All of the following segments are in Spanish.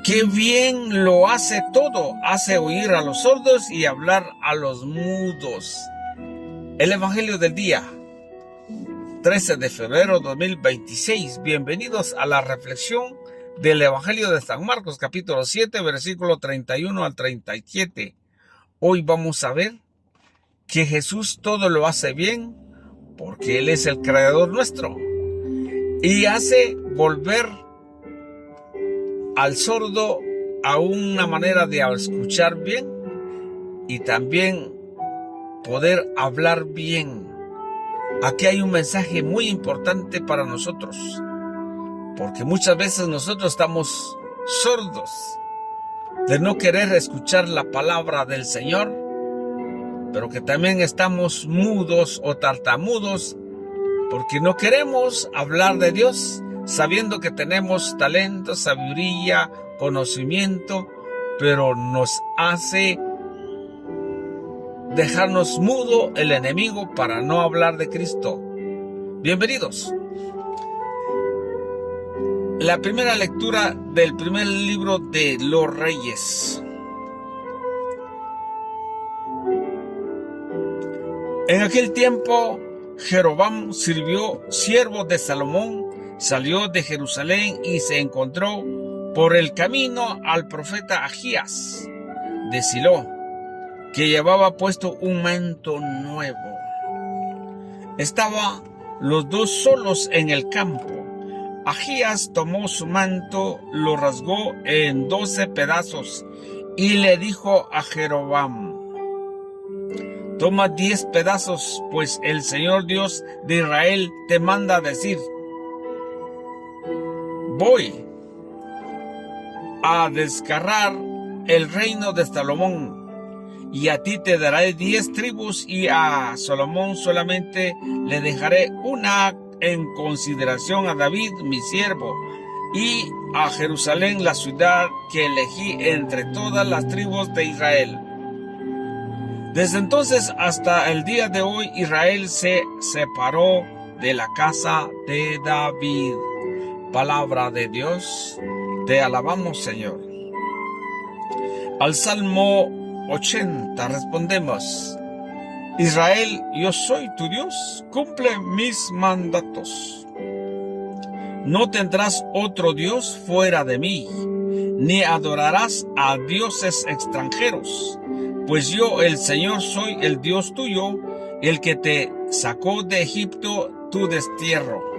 Qué bien lo hace todo, hace oír a los sordos y hablar a los mudos. El Evangelio del día, 13 de febrero de 2026. Bienvenidos a la reflexión del Evangelio de San Marcos, capítulo 7, versículo 31 al 37. Hoy vamos a ver que Jesús todo lo hace bien porque Él es el creador nuestro y hace volver al sordo a una manera de escuchar bien y también poder hablar bien. Aquí hay un mensaje muy importante para nosotros, porque muchas veces nosotros estamos sordos de no querer escuchar la palabra del Señor, pero que también estamos mudos o tartamudos porque no queremos hablar de Dios, sabiendo que tenemos talento, sabiduría, conocimiento, pero nos hace dejarnos mudo el enemigo para no hablar de Cristo. Bienvenidos. La primera lectura del primer libro de los Reyes. En aquel tiempo, Jeroboam, siervo de Salomón, salió de Jerusalén y se encontró por el camino al profeta Ahías de Silo, que llevaba puesto un manto nuevo. Estaban los dos solos en el campo. Ahías tomó su manto, lo rasgó en 12 pedazos y le dijo a Jeroboam: toma 10 pedazos, pues el Señor Dios de Israel te manda decir: voy a desgarrar el reino de Salomón, y a ti te daré 10 tribus, y a Salomón solamente le dejaré una en consideración a David, mi siervo, y a Jerusalén, la ciudad que elegí entre todas las tribus de Israel. Desde entonces hasta el día de hoy, Israel se separó de la casa de David. Palabra de Dios, te alabamos, Señor. Al Salmo 80 respondemos: Israel, yo soy tu Dios, cumple mis mandatos. No tendrás otro Dios fuera de mí, ni adorarás a dioses extranjeros, pues yo, el Señor, soy el Dios tuyo, el que te sacó de Egipto, tu destierro.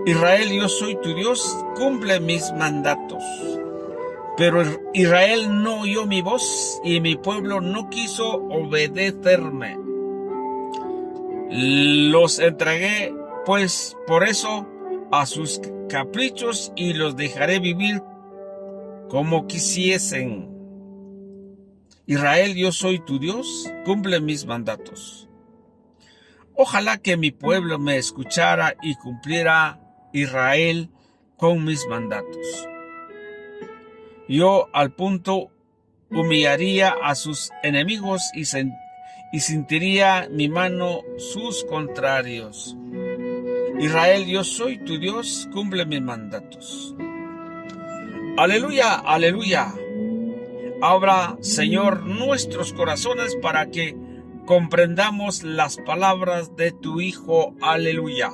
Israel, yo soy tu Dios, cumple mis mandatos. Pero Israel no oyó mi voz y mi pueblo no quiso obedecerme. Los entregué, pues, por eso a sus caprichos y los dejaré vivir como quisiesen. Israel, yo soy tu Dios, cumple mis mandatos. Ojalá que mi pueblo me escuchara y cumpliera Israel con mis mandatos. Yo al punto humillaría a sus enemigos y sentiría mi mano sus contrarios. Israel, yo soy tu Dios, cumple mis mandatos. Aleluya, aleluya. Abra, Señor, nuestros corazones para que comprendamos las palabras de tu Hijo. Aleluya.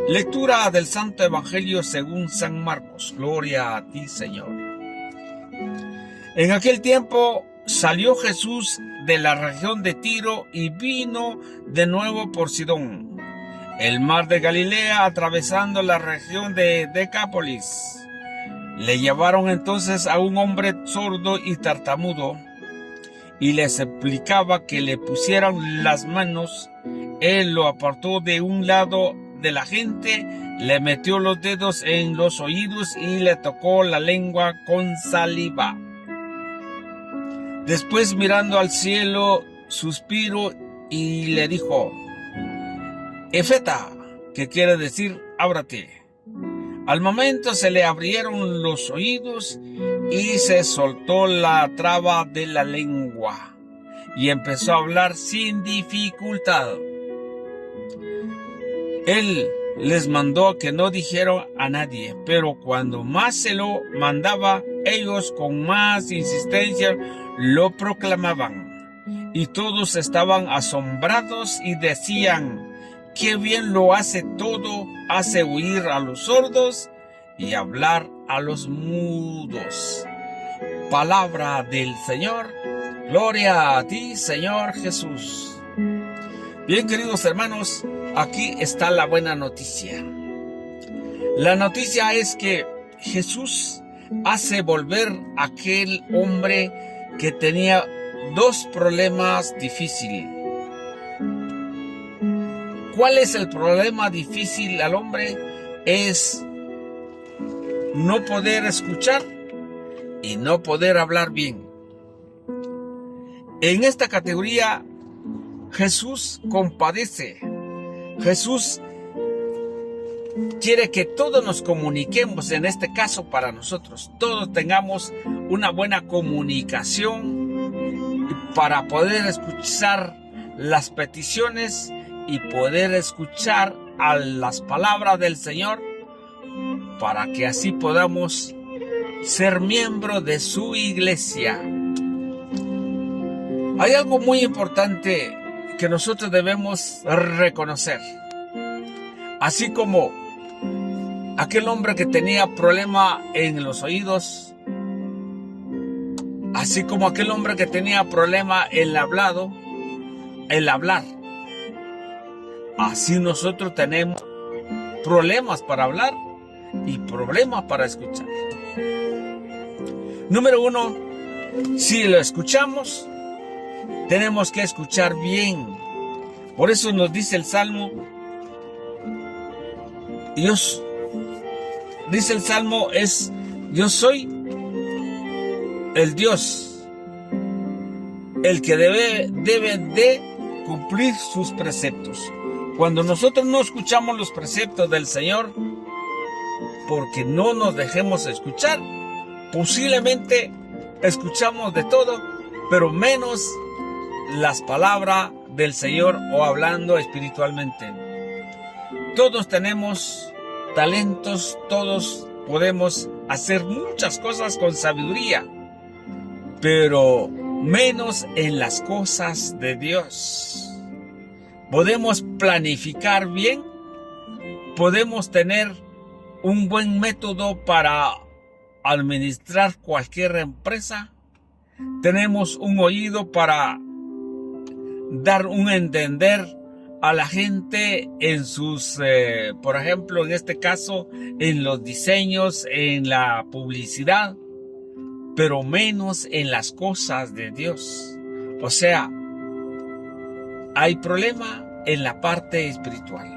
Lectura del Santo Evangelio según San Marcos. Gloria a ti, Señor. En aquel tiempo salió Jesús de la región de Tiro y vino de nuevo por Sidón, el mar de Galilea, atravesando la región de Decápolis. Le llevaron entonces a un hombre sordo y tartamudo y le suplicaba que le pusieran las manos. Él lo apartó de un lado de la gente, le metió los dedos en los oídos y le tocó la lengua con saliva. Después, mirando al cielo, suspiró y le dijo: Efeta, que quiere decir ábrate. Al momento se le abrieron los oídos y se soltó la traba de la lengua y empezó a hablar sin dificultad. Él les mandó que no dijeran a nadie, pero cuando más se lo mandaba, ellos con más insistencia lo proclamaban. Y todos estaban asombrados y decían: qué bien lo hace todo, hace oír a los sordos y hablar a los mudos. Palabra del Señor. Gloria a ti, Señor Jesús. Bien, queridos hermanos, aquí está la buena noticia. La noticia es que Jesús hace volver a aquel hombre que tenía dos problemas difíciles. ¿Cuál es el problema difícil al hombre? Es no poder escuchar y no poder hablar bien. En esta categoría, Jesús compadece. Jesús quiere que todos nos comuniquemos, en este caso para nosotros. Todos tengamos una buena comunicación para poder escuchar las peticiones y poder escuchar a las palabras del Señor, para que así podamos ser miembros de su iglesia. Hay algo muy importante que nosotros debemos reconocer. Así como aquel hombre que tenía problema en los oídos, así como aquel hombre que tenía problema en el hablar, así nosotros tenemos problemas para hablar y problemas para escuchar. Número uno, si lo escuchamos, tenemos que escuchar bien. Por eso nos dice el Salmo, yo soy el Dios, el que debe de cumplir sus preceptos. Cuando nosotros no escuchamos los preceptos del Señor, porque no nos dejemos escuchar, posiblemente escuchamos de todo, pero menos las palabras del Señor o hablando espiritualmente. Todos tenemos talentos, todos podemos hacer muchas cosas con sabiduría, pero menos en las cosas de Dios. Podemos planificar bien, podemos tener un buen método para administrar cualquier empresa, tenemos un oído para dar un entender a la gente en sus, por ejemplo, en este caso, en los diseños, en la publicidad, pero menos en las cosas de Dios. O sea, hay problema en la parte espiritual.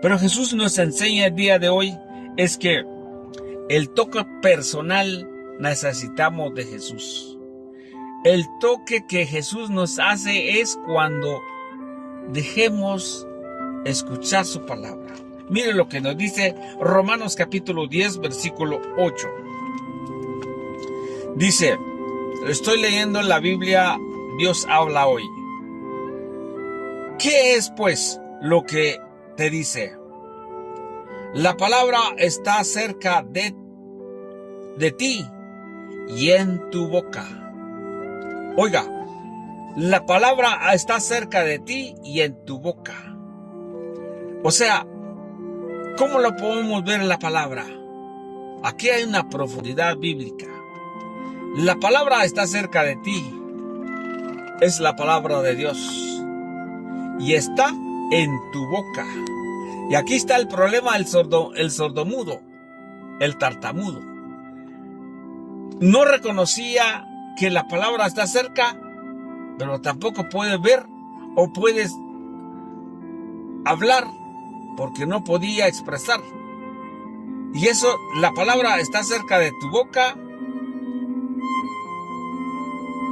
Pero Jesús nos enseña el día de hoy es que el toque personal necesitamos de Jesús. El toque que Jesús nos hace es cuando dejemos escuchar su palabra. Mire lo que nos dice Romanos capítulo 10, versículo 8. Dice, estoy leyendo en la Biblia, Dios habla hoy. ¿Qué es pues lo que te dice? La palabra está cerca de ti y en tu boca. Oiga, la palabra está cerca de ti y en tu boca. O sea, ¿cómo lo podemos ver en la palabra? Aquí hay una profundidad bíblica. La palabra está cerca de ti. Es la palabra de Dios. Y está en tu boca. Y aquí está el problema, el sordomudo, el tartamudo. No reconocía que la palabra está cerca, pero tampoco puede ver o puedes hablar porque no podía expresar. Y eso, la palabra está cerca de tu boca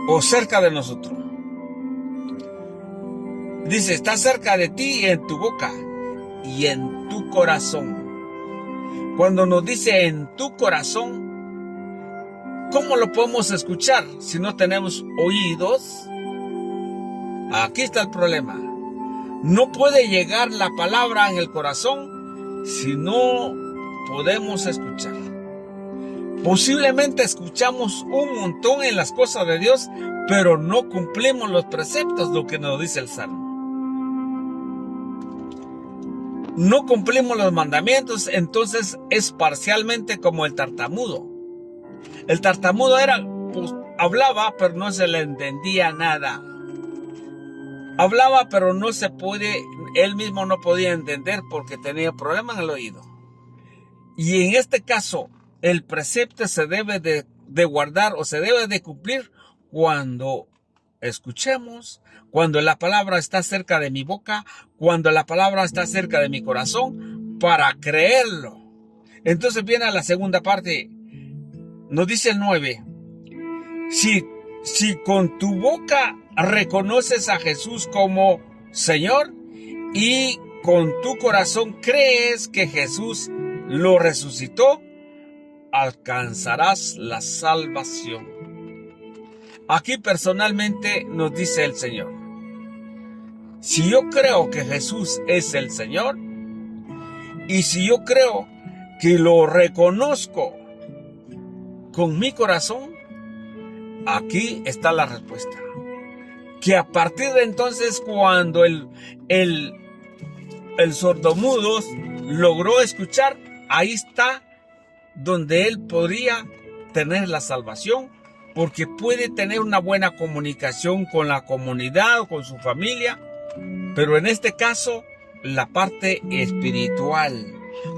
o cerca de nosotros. Dice, está cerca de ti y en tu boca y en tu corazón. Cuando nos dice en tu corazón, ¿cómo lo podemos escuchar si no tenemos oídos? Aquí está el problema. No puede llegar la palabra en el corazón si no podemos escuchar? Posiblemente escuchamos un montón en las cosas de Dios, pero no cumplimos los preceptos, lo que nos dice el Salmo. No cumplimos los mandamientos, entonces es parcialmente como el tartamudo. El tartamudo pues, hablaba, pero no se le entendía nada. Hablaba, pero él mismo no podía entender porque tenía problemas en el oído. Y en este caso, el precepto se debe de guardar o se debe de cumplir cuando escuchemos, cuando la palabra está cerca de mi boca, cuando la palabra está cerca de mi corazón, para creerlo. Entonces viene la segunda parte. Nos dice el 9. Si con tu boca reconoces a Jesús como Señor y con tu corazón crees que Jesús lo resucitó, alcanzarás la salvación. Aquí personalmente nos dice el Señor: si yo creo que Jesús es el Señor y si yo creo que lo reconozco con mi corazón, aquí está la respuesta. Que a partir de entonces, cuando el sordomudo logró escuchar, ahí está donde él podría tener la salvación, porque puede tener una buena comunicación con la comunidad o con su familia, pero en este caso, la parte espiritual.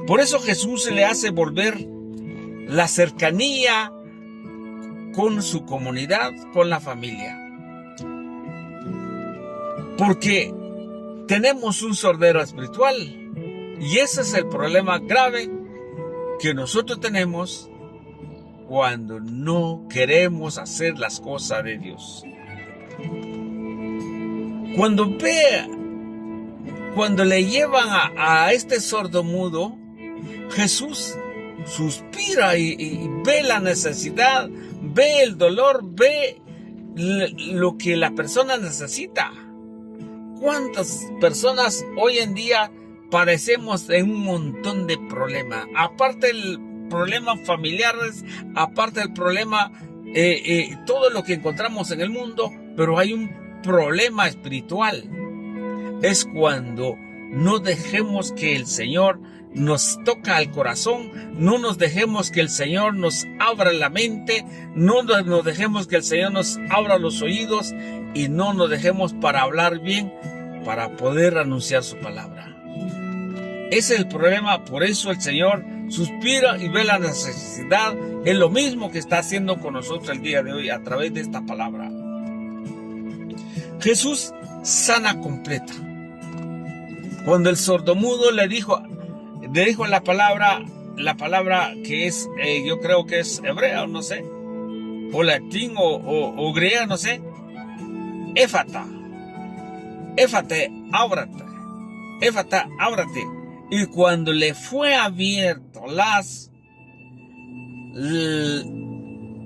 Por eso Jesús le hace volver la cercanía con su comunidad, con la familia. Porque tenemos un sordero espiritual y ese es el problema grave que nosotros tenemos cuando no queremos hacer las cosas de Dios. Cuando le llevan a este sordomudo, Jesús suspira y ve la necesidad, ve el dolor, ve lo que la persona necesita. ¿Cuántas personas hoy en día padecemos de un montón de problemas? Aparte del problema familiares, aparte del problema, todo lo que encontramos en el mundo, pero hay un problema espiritual. Es cuando no dejemos que el Señor nos toca el corazón, no nos dejemos que el Señor nos abra la mente, no nos dejemos que el Señor nos abra los oídos y no nos dejemos para hablar bien, para poder anunciar su palabra. Ese es el problema, por eso el Señor suspira y ve la necesidad. Es lo mismo que está haciendo con nosotros el día de hoy a través de esta palabra. Jesús sana completa. Cuando el sordomudo le dijo la palabra que es, yo creo que es hebrea, no sé, o latín o griega, no sé, éfata, ábrate, éfata, ábrate. Y cuando le fue abierto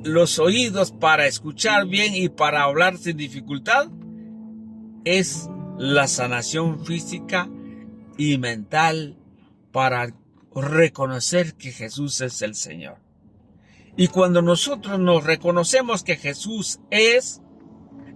los oídos para escuchar bien y para hablar sin dificultad, es la sanación física y mental para reconocer que Jesús es el Señor. Y cuando nosotros nos reconocemos que Jesús es,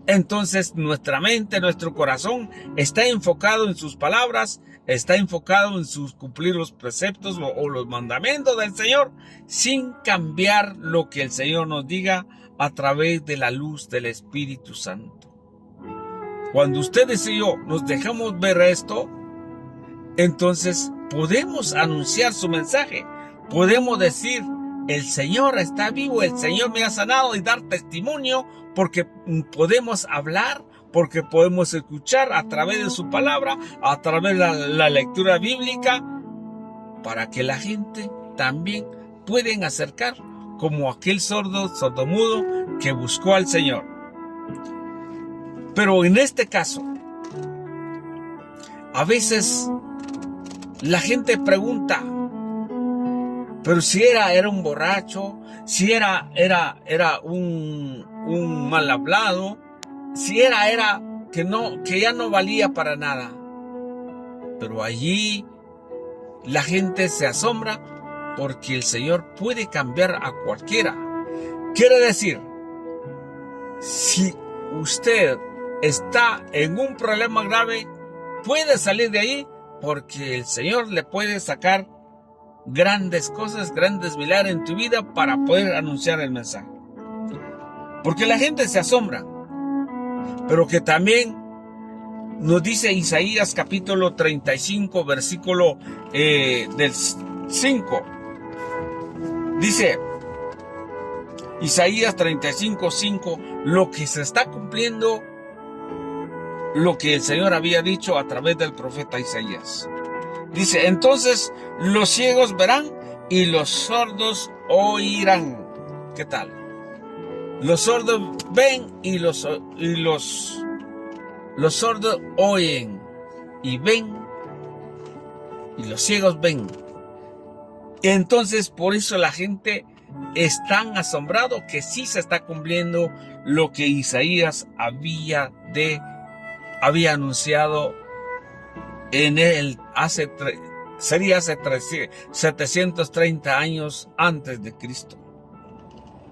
entonces nuestra mente, nuestro corazón está enfocado en sus palabras, está enfocado en cumplir los preceptos o los mandamientos del Señor, sin cambiar lo que el Señor nos diga a través de la luz del Espíritu Santo. Cuando ustedes y yo nos dejamos ver esto, entonces podemos anunciar su mensaje. Podemos decir: el Señor está vivo, el Señor me ha sanado, y dar testimonio, porque podemos hablar, porque podemos escuchar a través de su palabra, a través de la lectura bíblica, para que la gente también pueden acercar como aquel sordomudo que buscó al Señor. Pero en este caso, a veces la gente pregunta: pero si era un borracho, si era un mal hablado, si era que ya no valía para nada. Pero allí la gente se asombra porque el Señor puede cambiar a cualquiera. Quiere decir, si usted está en un problema grave, puede salir de ahí porque el Señor le puede sacar grandes cosas, grandes milagros en tu vida para poder anunciar el mensaje. Porque la gente se asombra, pero que también nos dice Isaías capítulo 35, versículo del 5. Dice Isaías 35, 5, lo que se está cumpliendo, lo que el Señor había dicho a través del profeta Isaías. Dice, entonces los ciegos verán y los sordos oirán. ¿Qué tal? Los sordos ven y los sordos oyen y ven y los ciegos ven. Entonces por eso la gente es tan asombrado que sí se está cumpliendo lo que Isaías había anunciado en él sería hace 730 años antes de Cristo.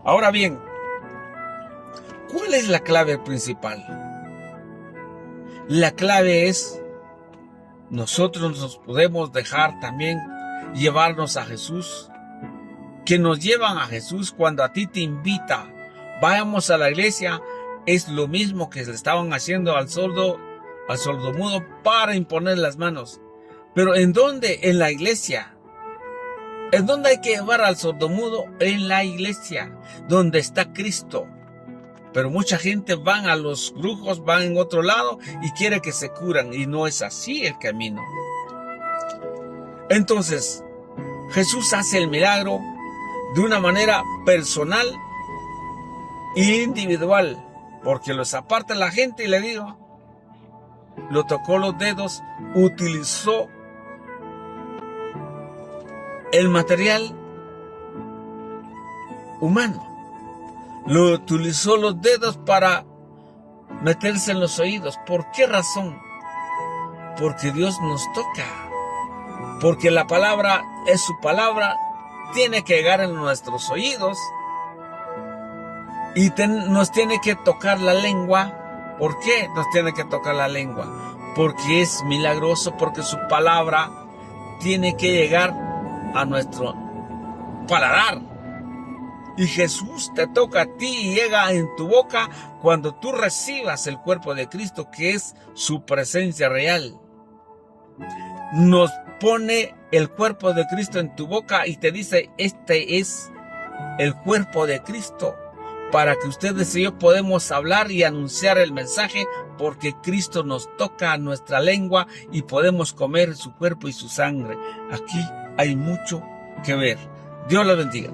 Ahora bien, ¿cuál es la clave principal? La clave es, nosotros nos podemos dejar también llevarnos a Jesús, que nos llevan a Jesús cuando a ti te invita, vayamos a la iglesia, es lo mismo que le estaban haciendo al sordomudo para imponer las manos. Pero ¿en dónde? En la iglesia. ¿En dónde hay que llevar al sordomudo? En la iglesia, donde está Cristo. Pero mucha gente van a los brujos, van en otro lado y quiere que se curan. Y no es así el camino. Entonces, Jesús hace el milagro de una manera personal e individual. Porque los aparta la gente y le digo, lo tocó los dedos, utilizó el material humano. Lo utilizó los dedos para meterse en los oídos. ¿Por qué razón? Porque Dios nos toca. Porque la palabra es su palabra. Tiene que llegar en nuestros oídos. Y nos tiene que tocar la lengua. ¿Por qué nos tiene que tocar la lengua? Porque es milagroso, porque su palabra tiene que llegar a nuestro paladar. Y Jesús te toca a ti y llega en tu boca cuando tú recibas el cuerpo de Cristo, que es su presencia real. Nos pone el cuerpo de Cristo en tu boca y te dice, este es el cuerpo de Cristo. Para que ustedes y yo podemos hablar y anunciar el mensaje, porque Cristo nos toca a nuestra lengua y podemos comer su cuerpo y su sangre. Aquí hay mucho que ver. Dios los bendiga.